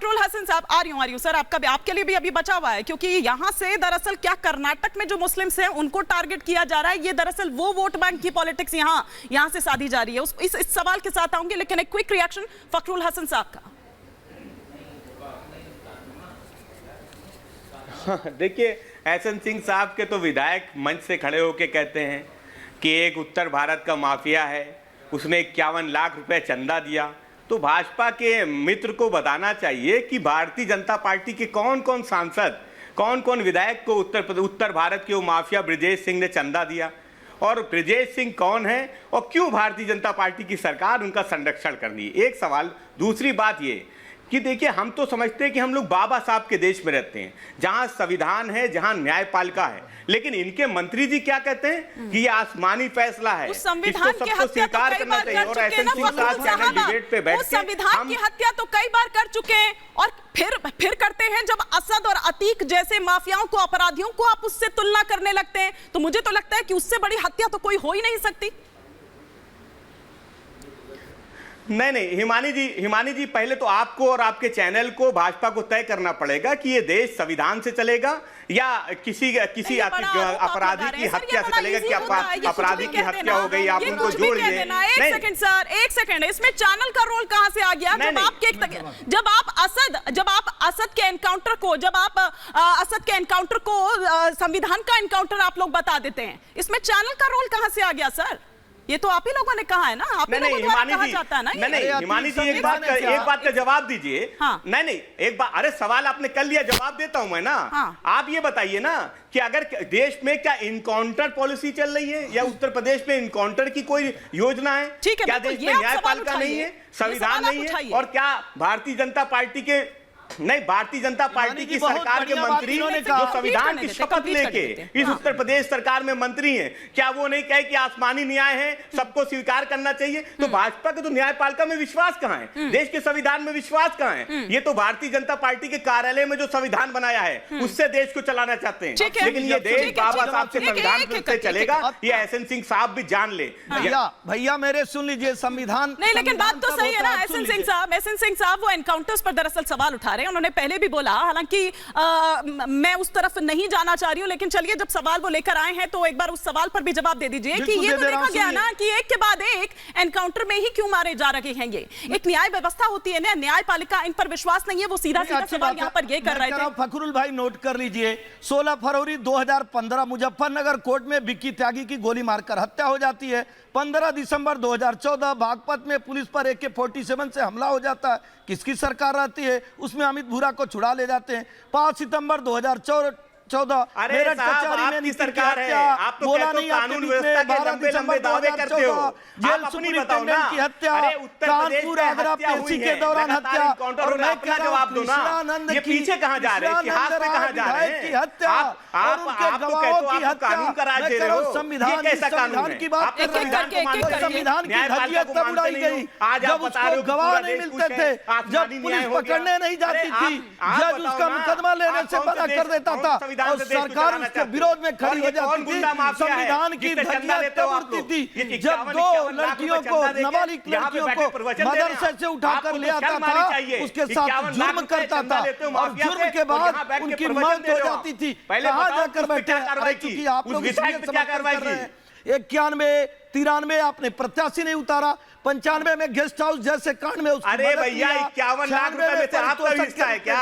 फखरुल हसन साहब, आ रही हूँ सर, आपके लिए भी अभी बचा हुआ है, क्योंकि यहाँ से दरअसल क्या कर्नाटक में जो मुस्लिम्स हैं उनको टारगेट किया जा रहा है। ये दरअसल वो वोट बैंक की पॉलिटिक्स यहाँ से साधी जा रही है। इस सवाल के साथ आऊंगी, लेकिन एक क्विक रिएक्शन फखरुल हसन साहब का। देखिए, एहसन सिंह साहब के तो विधायक मंच से खड़े होकर कहते हैं कि एक उत्तर भारत का माफिया है, उसने 51 लाख रुपए चंदा दिया। तो भाजपा के मित्र को बताना चाहिए कि भारतीय जनता पार्टी के कौन कौन सांसद, कौन कौन विधायक को उत्तर भारत के वो माफिया ब्रजेश सिंह ने चंदा दिया, और ब्रजेश सिंह कौन है और क्यों भारतीय जनता पार्टी की सरकार उनका संरक्षण करनी है। एक सवाल। दूसरी बात ये कि देखिए, हम तो समझते हैं कि हम लोग बाबा साहब के देश में रहते हैं, जहां संविधान है, जहां न्यायपालिका है, लेकिन इनके मंत्री जी क्या कहते हैं कि ये आसमानी फैसला है, इसको सबको स्वीकार करना चाहिए। और एहसन सिंह साहब चैनल डिबेट पे बैठ के संविधान की हत्या तो कई बार कर चुके हैं, और फिर करते हैं जब असद और अतीक जैसे माफियाओं को, अपराधियों को आप उससे तुलना करने लगते हैं। तो मुझे तो लगता है कि उससे बड़ी हत्या तो कोई हो ही नहीं सकती। नहीं, हिमानी जी पहले तो आपको और आपके चैनल को, भाजपा को तय करना पड़ेगा कि ये देश संविधान से चलेगा या किसी अपराधी की हत्या से चलेगा। कि अपराधी की हत्या हो गई, आप उनको जोड़ लें। एक सेकंड सर, एक सेकंड, इसमें चैनल का रोल कहां से आ गया? जब आप असद के एनकाउंटर को संविधान का एनकाउंटर आप लोग बता देते हैं, इसमें चैनल का रोल कहां से आ गया सर? ये तो आप ही लोगों ने कहा है ना, आप ही लोगों द्वारा कहा जाता है ना। नहीं, हिमानी जी एक बात का जवाब दीजिए। हाँ। नहीं, एक बात, अरे सवाल आपने कर लिया, जवाब देता हूं मैं ना। हाँ। आप ये बताइए ना कि अगर देश में क्या इनकाउंटर पॉलिसी चल रही है, या उत्तर प्रदेश में इनकाउंटर की कोई योजना है? क्या देश में न्यायपालिका नहीं है, संविधान नहीं है? और क्या भारतीय जनता पार्टी के भारतीय जनता पार्टी की सरकार के मंत्री जो संविधान की शपथ लेके इस उत्तर प्रदेश सरकार में मंत्री हैं, क्या वो नहीं कहे कि आसमानी न्याय है, सबको स्वीकार करना चाहिए? तो भाजपा के तो न्यायपालिका में विश्वास कहां है, देश के संविधान में विश्वास कहां है? ये तो भारतीय जनता पार्टी के कार्यालय में जो संविधान बनाया है उससे देश को चलाना चाहते हैं, लेकिन ये देश बाबा साहब के संविधान से चलेगा, ये एहसन सिंह साहब भी जान ले। भैया मेरे सुन लीजिए, संविधान नहीं, लेकिन बात तो सही है ना। एहसन सिंह साहब वो एनकाउंटर्स पर दरअसल सवाल उठा रहे हैं। उन्होंने पहले भी बोला, हालांकि मैं उस तरफ नहीं जाना चाह रही हूं, लेकिन चलिए जब सवाल वो लेकर आए हैं तो एक बार उस सवाल पर भी जवाब दे दीजिए कि ये तो देखा गया ना कि एक के बाद एक एनकाउंटर में ही क्यों मारे जा रहे हैं। ये एक न्याय व्यवस्था होती है ना, न्यायपालिका, इन पर विश्वास नहीं है। वो सीधा सवाल यहां पर ये कर रहे थे। फखरुल भाई नोट कर लीजिए, 16 फरवरी 2015 मुजफ्फरनगर कोर्ट में विक्की त्यागी की गोली मारकर हत्या हो जाती है। 15 दिसंबर 2014 बागपत में पुलिस पर AK-47 से हमला हो जाता है। किसकी सरकार रहती है, उसमें अमित भूरा को छुड़ा ले जाते हैं। 5 सितंबर 2014 मेरठ कचहरी में नितिन की हत्या, बोला नहीं कानून व्यवस्था के लंबे लंबे दावे करते हो। जेल सुपरिटेंडेंट की हत्या, कानपुर आगरा पेशी के दौरान हत्या, और मैं कह रहा हूं कृष्णानंद ये पीछे कहां जा रहे हैं, इतिहास में कहां जा रहे हैं? की हत्या और उनके गवाहों की हत्या। कानून का राज दे रहे हो, संविधान की बात कर रहे हैं, संविधान की धज्जियां तब उड़ाई गई जब उसको गवाह नहीं मिलते थे, जब पुलिस पकड़ने नहीं जाती थी, जज उसका मुकदमा लेने से मना कर देता था और सरकार उसके विरोध में खड़ी हो जाती थी। संविधान की धज्जियां तब उड़ती थी जब 2 लड़कियों को, नाबालिग लड़कियों को मदरसे से उठाकर ले आता था, उसके साथ जुर्म करता था, और जुर्म के बाद उनकी मौत हो जाती थी। कहां जाकर बैठे? चूंकि आप लोग कर रहे हैं, 91, 93 आपने प्रत्याशी नहीं उतारा, 95 में गेस्ट हाउस जैसे कांड में, अरे भैया 51 लाख रुपए में से आपका हिस्सा है क्या?